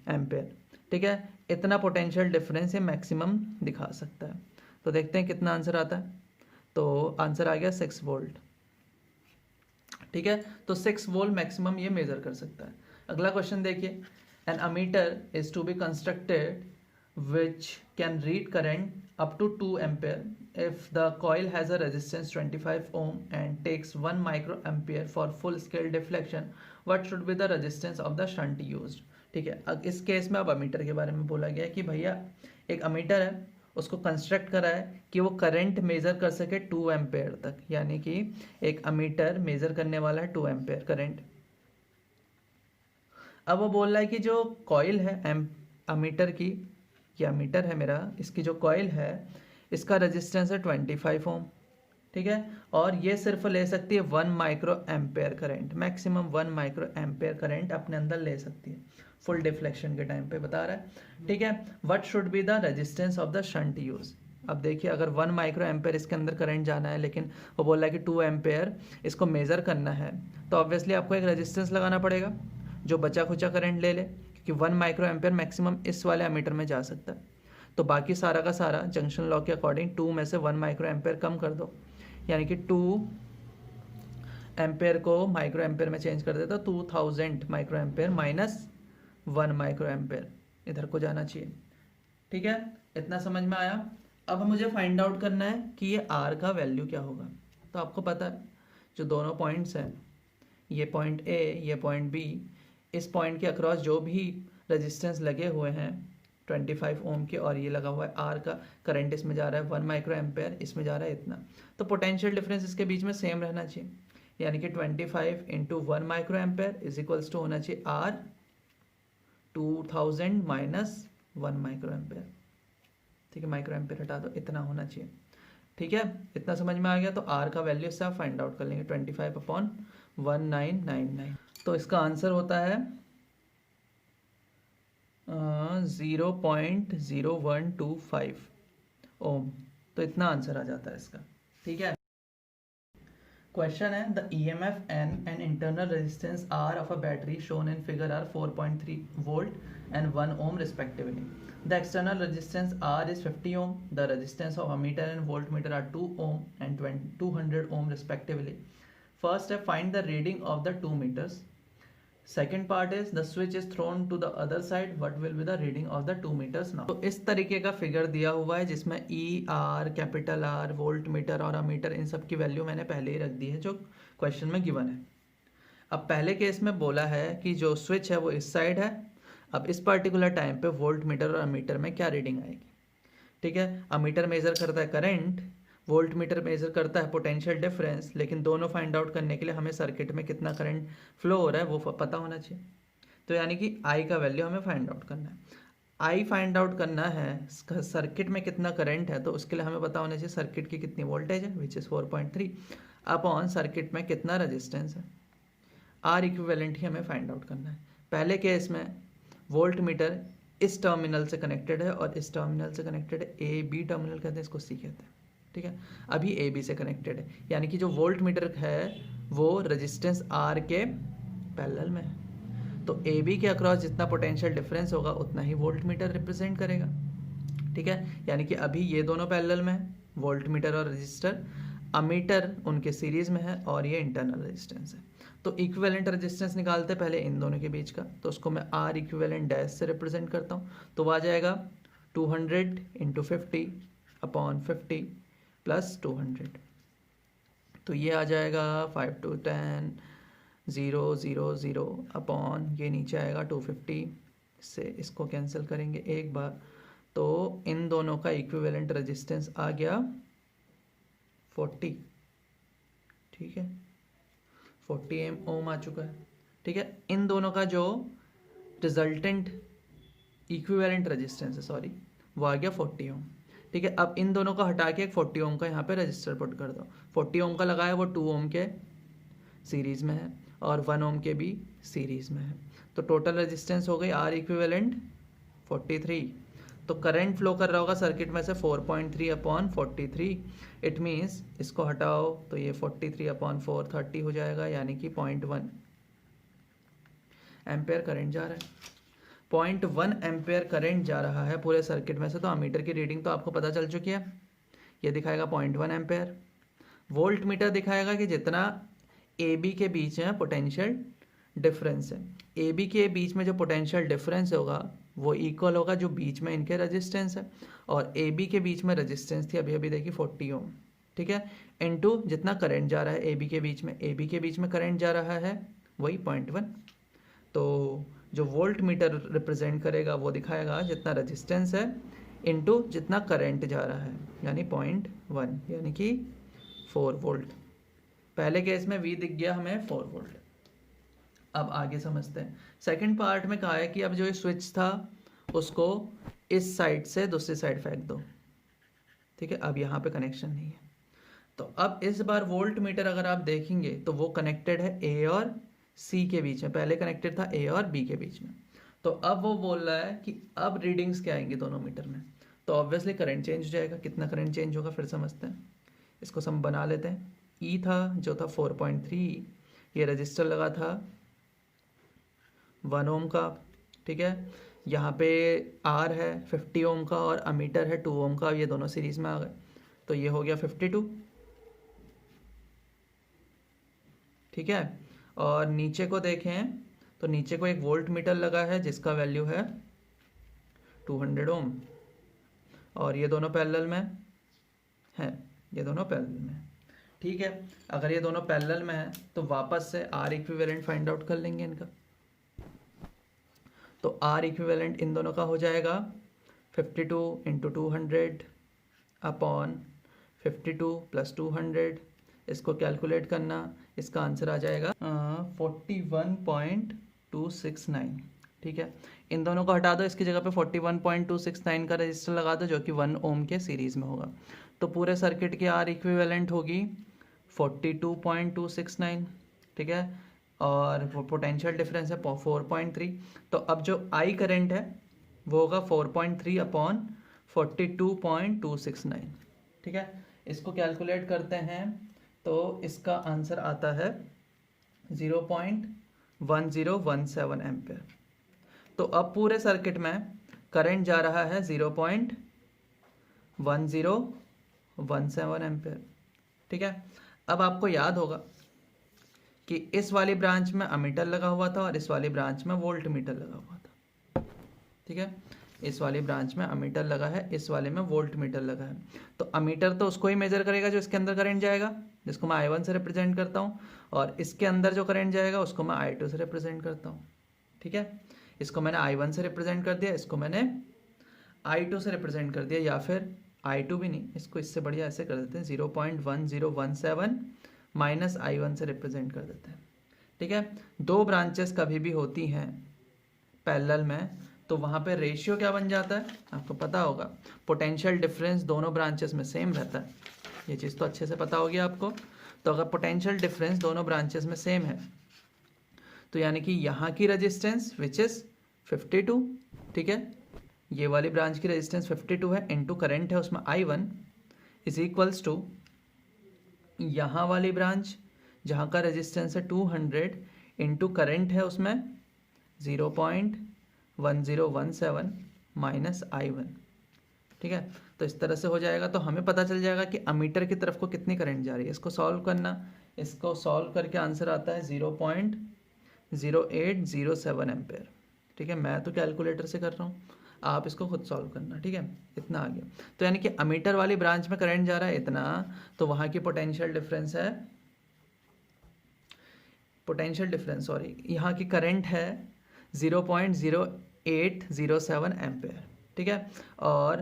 एम्पेयर, ठीक है। इतना पोटेंशियल डिफरेंस ये मैक्सिमम दिखा सकता है। तो देखते हैं कितना आंसर आता है। तो आंसर आ गया 6 वोल्ट, ठीक है। तो 6 वोल्ट मैक्सिमम ये मेजर कर सकता है। अगला क्वेश्चन देखिए, An ammeter is to be constructed which can read current up to 2 ampere if the coil has a resistance 25 ohm and takes 1 microampere for full scale deflection. What should be the resistance of the shunt used? ठीक है, अब इस case में अब ammeter के बारे में बोला गया है कि भैया एक अमीटर है, उसको कंस्ट्रक्ट करा है कि वो करंट मेज़र कर सके 2 एम्पेयर तक, यानी कि एक अमीटर मेज़र करने वाला है 2 एम्पेयर करंट। अब वो बोल रहा है कि जो कॉइल है अमीटर की, ये अमीटर है मेरा, इसकी जो कॉइल है इसका रेजिस्टेंस है 25 ओम, ठीक है, और ये सिर्फ ले सकती है 1 micro ampere current, maximum 1 micro ampere current अपने अंदर ले सकती है फुल डिफ्लेक्शन के टाइम पे बता रहा है, ठीक है। What should be the resistance of the shunt use. अब देखिए अगर 1 माइक्रो एम्पेयर इसके अंदर करंट जाना है, लेकिन वो बोल रहा है कि 2 एम्पेयर इसको मेज़र करना है, तो ऑब्वियसली आपको एक रेजिस्टेंस लगाना पड़ेगा जो बचा खुचा करंट ले ले, क्योंकि 1 माइक्रो एम्पेयर मैक्सिमम इस वाले एमीटर में जा सकता है। तो बाकी सारा का सारा जंक्शन लॉ के अकॉर्डिंग 2 में से 1 माइक्रो एम्पेयर कम कर दो, यानी कि 2 एम्पेयर को माइक्रो एम्पेयर में चेंज कर देता, 2000 micro ampere minus 1 micro ampere इधर को जाना चाहिए, ठीक है। इतना समझ में आया। अब मुझे फाइंड आउट करना है कि ये आर का वैल्यू क्या होगा। तो आपको पता है जो दोनों पॉइंट्स हैं, ये पॉइंट ए, ये पॉइंट बी, इस पॉइंट के अक्रॉस जो भी रेजिस्टेंस लगे हुए हैं 25 ओम के, और ये लगा हुआ है आर का करंट, इसमें जा रहा है 1 माइक्रो एम्पेयर, इसमें जा रहा है इतना, तो पोटेंशियल डिफरेंस इसके बीच में सेम रहना चाहिए, यानी कि 25 into 1 micro ampere is equals to होना चाहिए आर 2000 माइनस 1 माइक्रो एम्पेयर, ठीक है, माइक्रो एम्पेयर हटा दो, इतना होना चाहिए, ठीक है। इतना समझ में आ गया। तो आर का वैल्यू इससे आप फाइंड आउट कर लेंगे 25/1999। तो इसका आंसर होता है 0.0125 ओम। तो इतना आंसर आ जाता है इसका, ठीक है। क्वेश्चन है the EMF N and internal resistance R of a battery shown in figure are 4.3 volt and 1 ohm respectively. The external resistance R is 50 ohm. The resistance of ammeter and voltmeter are 2 ohm and 200 ohm respectively. First step, find the reading of the 2 meters. Second part is the switch is thrown to the other side. What will be the reading of the 2 meters now? तो इस तरीके का figure दिया हुआ है जिसमें E, R, capital R, volt meter और ammeter, इन सब की वैल्यू मैंने पहले ही रख दी है जो क्वेश्चन में गिवन है। अब पहले केस में बोला है कि जो स्विच है वो इस साइड है। अब इस पर्टिकुलर टाइम पे वोल्ट मीटर और अमीटर में क्या रीडिंग आएगी, ठीक है। अमीटर मेजर करता है करंट, वोल्ट मीटर मेजर करता है पोटेंशियल डिफरेंस, लेकिन दोनों फाइंड आउट करने के लिए हमें सर्किट में कितना करंट फ्लो हो रहा है वो पता होना चाहिए। तो यानी कि आई का वैल्यू हमें फाइंड आउट करना है। आई फाइंड आउट करना है सर्किट में कितना करंट है, तो उसके लिए हमें पता होना चाहिए सर्किट की कितनी वोल्टेज है विच इज़ 4.3 अपॉन सर्किट में कितना रजिस्टेंस है। आर इक्विवेलेंट ही हमें फाइंड आउट करना है। पहले केस में वोल्ट मीटर इस टर्मिनल से कनेक्टेड है और इस टर्मिनल से कनेक्टेड है, ए बी टर्मिनल कहते हैं, इसको सी कहते हैं, ठीक है। अभी ए बी से कनेक्टेड है, यानी कि जो वोल्ट मीटर है वो रेजिस्टेंस आर के पैरेलल में है, तो ए बी के अक्रॉस जितना पोटेंशियल डिफरेंस होगा उतना ही वोल्ट मीटर रिप्रेजेंट करेगा, ठीक है। यानी कि अभी ये दोनों पैरेलल में है, वोल्ट मीटर और रजिस्टर, अमीटर उनके सीरीज में है और ये इंटरनल रेजिस्टेंस है। तो इक्विवेलेंट रेजिस्टेंस निकालते पहले इन दोनों के बीच का, तो उसको मैं आर इक्विवेलेंट डैश से रिप्रेजेंट करता हूँ, तो वो आ जाएगा 200 इंटू 50 अपॉन 50 प्लस 200, तो ये आ जाएगा 5 to 10 0 0 0 अपॉन ये नीचे आएगा 250 से, इसको कैंसिल करेंगे एक बार, तो इन दोनों का इक्विवेलेंट रेजिस्टेंस आ गया 40, ठीक है, 40 ओम आ चुका है, ठीक है। इन दोनों का जो रिजल्टेंट इक्विवेलेंट रेजिस्टेंस है, सॉरी, वो आ गया 40 ओम, ठीक है। अब इन दोनों को हटा के एक 40 ओम का यहाँ पे रजिस्टर पुट कर दो। 40 ओम का लगाया वो 2 ओम के सीरीज़ में है और 1 ओम के भी सीरीज़ में है, तो टोटल रेजिस्टेंस हो गई आर इक्विवेलेंट 43। तो करंट फ्लो कर रहा होगा सर्किट में से 4.3 अपॉन 43, इट मीन्स इसको हटाओ तो ये 43 अपॉन 4 30 हो जाएगा, यानी कि 0.1 एम्पेयर करंट जा रहा है। 0.1 एम्पेयर करंट जा रहा है पूरे सर्किट में से, तो अमीटर की रीडिंग तो आपको पता चल चुकी है, ये दिखाएगा 0.1 एम्पेयर। वोल्ट मीटर दिखाएगा कि जितना ए बी के बीच में पोटेंशियल डिफरेंस है, ए बी के बीच में जो पोटेंशियल डिफरेंस होगा वो इक्वल होगा जो बीच में इनके रेजिस्टेंस है, और ए बी के बीच में रेजिस्टेंस थी अभी अभी देखी 40 ओम, ठीक है, इनटू जितना करंट जा रहा है ए बी के बीच में, ए बी के बीच में करंट जा रहा है वही 0.1, तो जो वोल्ट मीटर रिप्रेजेंट करेगा वो दिखाएगा जितना रेजिस्टेंस है इनटू जितना करंट जा रहा है, यानी 0.1 यानी कि 4 वोल्ट। पहले केस में V दिख गया हमें 4 वोल्ट। अब आगे समझते हैं। सेकंड पार्ट में कहा है कि अब जो ये स्विच था उसको इस साइड से दूसरी साइड फेंक दो, ठीक है, अब यहाँ पे कनेक्शन नहीं है। तो अब इस बार वोल्ट मीटर अगर आप देखेंगे तो वो कनेक्टेड है ए और सी के बीच में, पहले कनेक्टेड था ए और बी के बीच में। तो अब वो बोल रहा है कि अब रीडिंग्स क्या आएंगे दोनों मीटर में, तो ऑब्वियसली करंट चेंज हो जाएगा। कितना करंट चेंज होगा फिर समझते हैं, इसको हम बना लेते हैं। ई था जो था 4.3, ये रजिस्टर लगा था 1 ओम का, ठीक है, यहाँ पे आर है 50 ओम का और अमीटर है 2 ओम का, ये दोनों सीरीज में आ गए, तो ये हो गया 52, ठीक है। और नीचे को देखें तो नीचे को एक वोल्ट मीटर लगा है जिसका वैल्यू है 200 ओम, और ये दोनों पैरेलल में है, ये दोनों पैरेलल में, ठीक है। अगर ये दोनों पैरेलल में है तो वापस से आर इक्विवेलेंट फाइंड आउट कर लेंगे इनका। तो आर इक्विवेलेंट इन दोनों का हो जाएगा 52 इंटू 200 अपॉन 52 प्लस 200, इसको कैलकुलेट करना, इसका आंसर आ जाएगा 41.269, ठीक है। इन दोनों को हटा दो, इसकी जगह पे 41.269 का रजिस्टर लगा दो जो कि 1 ओम के सीरीज़ में होगा। तो पूरे सर्किट की आर इक्विवेलेंट होगी 42.269, ठीक है, और पोटेंशियल डिफरेंस है 4.3। तो अब जो आई करंट है वो होगा 4.3 अपॉन 42.269, ठीक है। इसको कैलकुलेट करते हैं तो इसका आंसर आता है 0.1017 एम्पेयर। तो अब पूरे सर्किट में करंट जा रहा है 0.1017 एम्पेयर, ठीक है। अब आपको याद होगा कि इस वाली ब्रांच में अमीटर लगा हुआ था और इस वाली ब्रांच में वोल्ट मीटर लगा हुआ था, ठीक है। इस वाली ब्रांच में अमीटर लगा है, इस वाले में वोल्ट मीटर लगा है। तो अमीटर तो उसको ही मेजर करेगा जो इसके अंदर करंट जाएगा, जिसको मैं I1 से रिप्रेजेंट करता हूँ, और इसके अंदर जो करंट जाएगा उसको मैं I2 से रिप्रेजेंट करता हूँ, ठीक है। इसको मैंने I1 से रिप्रेजेंट कर दिया, इसको मैंने I2 से रिप्रेजेंट कर दिया, या फिर I2 भी नहीं, इसको इससे बढ़िया ऐसे कर देते हैं 0.1017 माइनस I1 से रिप्रेजेंट कर देते हैं, ठीक है। दो ब्रांचेस कभी भी होती हैं पैरेलल में तो वहाँ पे रेशियो क्या बन जाता है आपको पता होगा, पोटेंशियल डिफरेंस दोनों ब्रांचेस में सेम रहता है, ये चीज़ तो अच्छे से पता होगी आपको। तो अगर पोटेंशियल डिफरेंस दोनों ब्रांचेस में सेम है तो यानी कि यहाँ की रेजिस्टेंस विच इज़ 52, ठीक है, ये वाली ब्रांच की रेजिस्टेंस 52 है, इनटू करंट है उसमें I1 इज इक्वल्स टू यहाँ वाली ब्रांच जहाँ का रेजिस्टेंस है 200 इंटू करंट है उसमें 0.1017 माइनस I1, ठीक है। तो इस तरह से हो जाएगा, तो हमें पता चल जाएगा कि अमीटर की तरफ को कितनी करंट जा रही है। इसको सॉल्व करना, इसको सॉल्व करके आंसर आता है 0.0807 एम्पेयर, ठीक है। मैं तो कैलकुलेटर से कर रहा हूँ, आप इसको खुद सॉल्व करना, ठीक है। इतना आ गया, तो यानी कि अमीटर वाली ब्रांच में करंट जा रहा है इतना, तो वहाँ की पोटेंशियल डिफरेंस है, यहाँ की करंट है 0.0807 एम्पेयर, ठीक है। और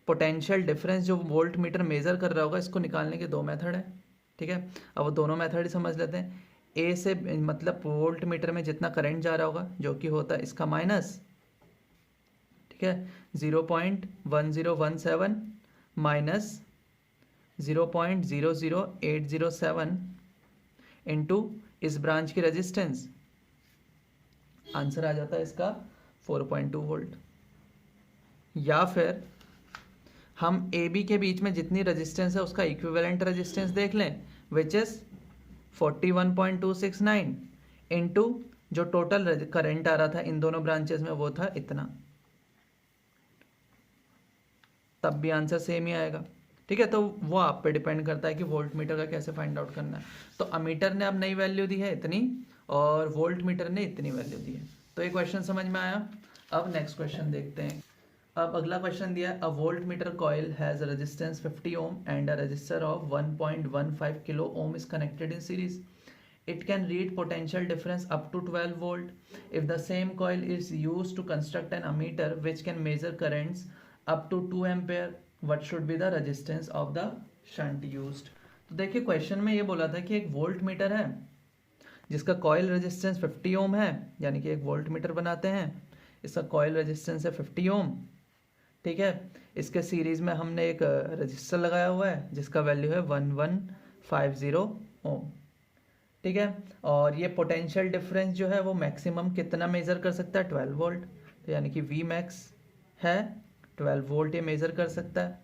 पोटेंशियल डिफरेंस जो वोल्ट मीटर मेज़र कर रहा होगा, इसको निकालने के दो मेथड है, ठीक है। अब वो दोनों मेथड ही समझ लेते हैं। ए से मतलब वोल्ट मीटर में जितना करंट जा रहा होगा जो कि होता है इसका माइनस, ठीक है, 0.1017 माइनस 0.00807 इंटू इस ब्रांच की रेजिस्टेंस, आंसर आ जाता है इसका 4.2 वोल्ट। या फिर हम ए बी के बीच में जितनी रेजिस्टेंस है उसका इक्विवेलेंट रेजिस्टेंस देख लें विच इज़ 41.269 इंटू जो टोटल करंट आ रहा था इन दोनों ब्रांचेस में वो था इतना, तब भी आंसर सेम ही आएगा, ठीक है। तो वो आप पे डिपेंड करता है कि वोल्ट मीटर का कैसे फाइंड आउट करना है। तो अमीटर ने अब नई वैल्यू दी है इतनी, और वोल्ट मीटर ने इतनी वैल्यू दी है। तो ये क्वेश्चन समझ में आया। अब नेक्स्ट क्वेश्चन देखते हैं। अब अगला क्वेश्चन दिया है, a volt meter coil has resistance 50 ohm and a resistor of 1.15 kilo ohm is connected in series. It can read potential difference up to 12 volt. If the same coil is used to construct an ammeter which can measure currents up to 2 ampere, what should be the resistance of the shunt used? तो देखिए question में ये बोला था कि एक volt meter है जिसका कॉइल रेजिस्टेंस 50 ओम है, यानी कि एक वोल्ट मीटर बनाते हैं, इसका कॉइल रेजिस्टेंस है 50 ओम, ठीक है। इसके सीरीज में हमने एक रजिस्टर लगाया हुआ है जिसका वैल्यू है 1150 ओम, ठीक है। और ये पोटेंशियल डिफरेंस जो है वो मैक्सिमम कितना मेज़र कर सकता है, 12 वोल्ट। तो यानी कि वी मैक्स है 12 वोल्ट ये मेज़र कर सकता है,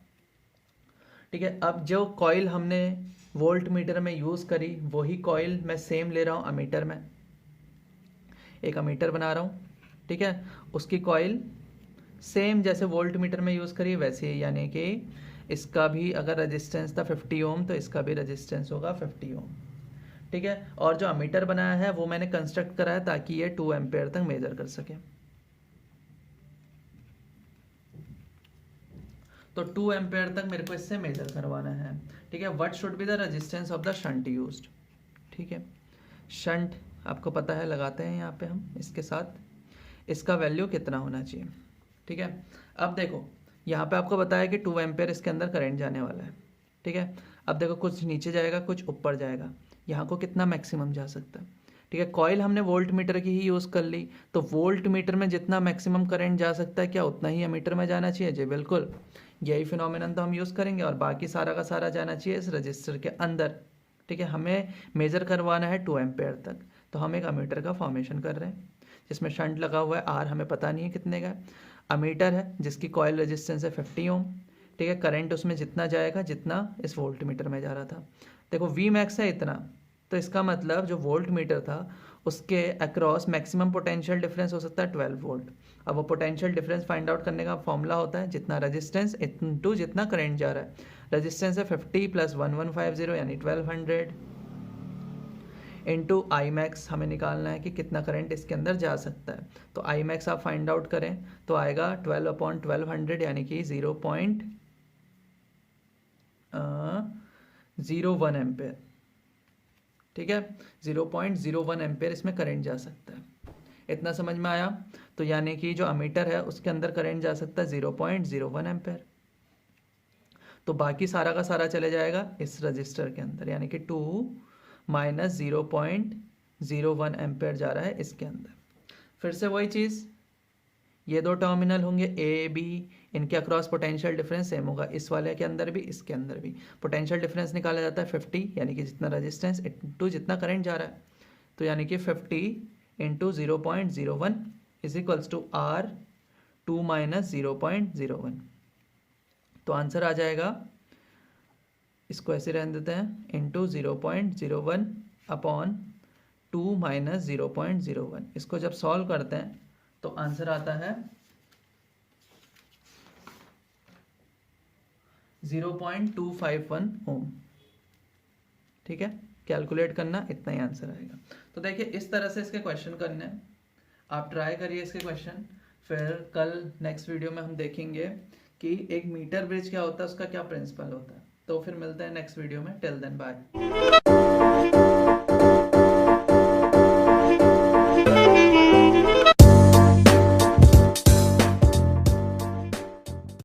ठीक है। अब जो कॉइल हमने वोल्ट मीटर में यूज़ करी वही कॉइल मैं सेम ले रहा हूँ अमीटर में, एक अमीटर बना रहा हूँ, ठीक है। उसकी कॉइल सेम जैसे वोल्ट मीटर में यूज़ करी वैसे ही, यानी कि इसका भी अगर रेजिस्टेंस था 50 ओम तो इसका भी रेजिस्टेंस होगा 50 ओम, ठीक है। और जो अमीटर बनाया है वो मैंने कंस्ट्रक्ट करा है ताकि ये 2 एम्पेयर तक मेजर कर सके। तो 2 एम्पेयर तक मेरे को इससे मेजर करवाना है, ठीक है। What should be the resistance of the shunt used, ठीक है। शंट आपको पता है, लगाते हैं यहाँ पे हम इसके साथ, इसका वैल्यू कितना होना चाहिए, ठीक है। अब देखो यहाँ पे आपको बताया कि 2 एम्पेयर इसके अंदर करंट जाने वाला है, ठीक है। अब देखो कुछ नीचे जाएगा कुछ ऊपर जाएगा, यहाँ को कितना मैक्सिमम जा सकता है, ठीक है। कॉइल हमने वोल्ट मीटर की ही यूज़ कर ली, तो वोल्ट मीटर में जितना मैक्सिमम करंट जा सकता है क्या उतना ही अमीटर में जाना चाहिए, जी बिल्कुल, यही फिनोमिनन तो हम यूज़ करेंगे। और बाकी सारा का सारा जाना चाहिए इस रजिस्टर के अंदर, ठीक है। हमें मेज़र करवाना है 2 एम्पेयर तक, तो हम एक अमीटर का फॉर्मेशन कर रहे हैं जिसमें शंट लगा हुआ है, आर हमें पता नहीं है कितने का, अमीटर है जिसकी कॉइल रेजिस्टेंस है 50 ओम, ठीक है। करंट उसमें जितना जाएगा जितना इस वोल्ट मीटर में जा रहा था। देखो वी मैक्स है इतना, तो इसका मतलब जो वोल्ट मीटर था उसके अक्रॉस मैक्सिमम पोटेंशियल डिफरेंस हो सकता है 12 वोल्ट। अब वो पोटेंशियल डिफरेंस फाइंड आउट करने का फॉर्मूला होता है जितना रेजिस्टेंस इनटू जितना करंट जा रहा है। रेजिस्टेंस है 50 प्लस 1150 यानी 1200 इंटू आई मैक्स, हमें निकालना है कि कितना करंट इसके अंदर जा सकता है। तो आई मैक्स आप फाइंड आउट करें तो आएगा 12/1200 यानी कि 0.01 एम्पेयर, ठीक है। 0.01 एम्पेयर इसमें करंट जा सकता है, इतना समझ में आया। तो यानी कि जो अमीटर है उसके अंदर करंट जा सकता है 0.01 एम्पेयर, तो बाकी सारा का सारा चले जाएगा इस रजिस्टर के अंदर, यानी कि 2 माइनस 0.01 एम्पेयर जा रहा है इसके अंदर। फिर से वही चीज़, ये दो टर्मिनल होंगे ए बी, इनके अक्रॉस पोटेंशियल डिफरेंस सेम होगा, इस वाले के अंदर भी इसके अंदर भी। पोटेंशियल डिफरेंस निकाला जाता है 50 यानी कि जितना रेजिस्टेंस इंटू जितना करंट जा रहा है, तो यानी कि 50 into 0.01 is equals to R 2 minus 0.01। तो आंसर आ जाएगा, इसको ऐसे रहने देते हैं, इंटू 0.01 अपॉन 2 माइनस 0.01। इसको जब सॉल्व करते हैं तो आंसर आता है 0.251 ओम, ठीक है। कैलकुलेट करना, इतना ही आंसर आएगा। तो देखिए इस तरह से इसके क्वेश्चन करने हैं, आप ट्राई करिए इसके क्वेश्चन। फिर कल नेक्स्ट वीडियो में हम देखेंगे कि एक मीटर ब्रिज क्या होता है, उसका क्या प्रिंसिपल होता है। तो फिर मिलते हैं नेक्स्ट वीडियो में, टिल देन बाय।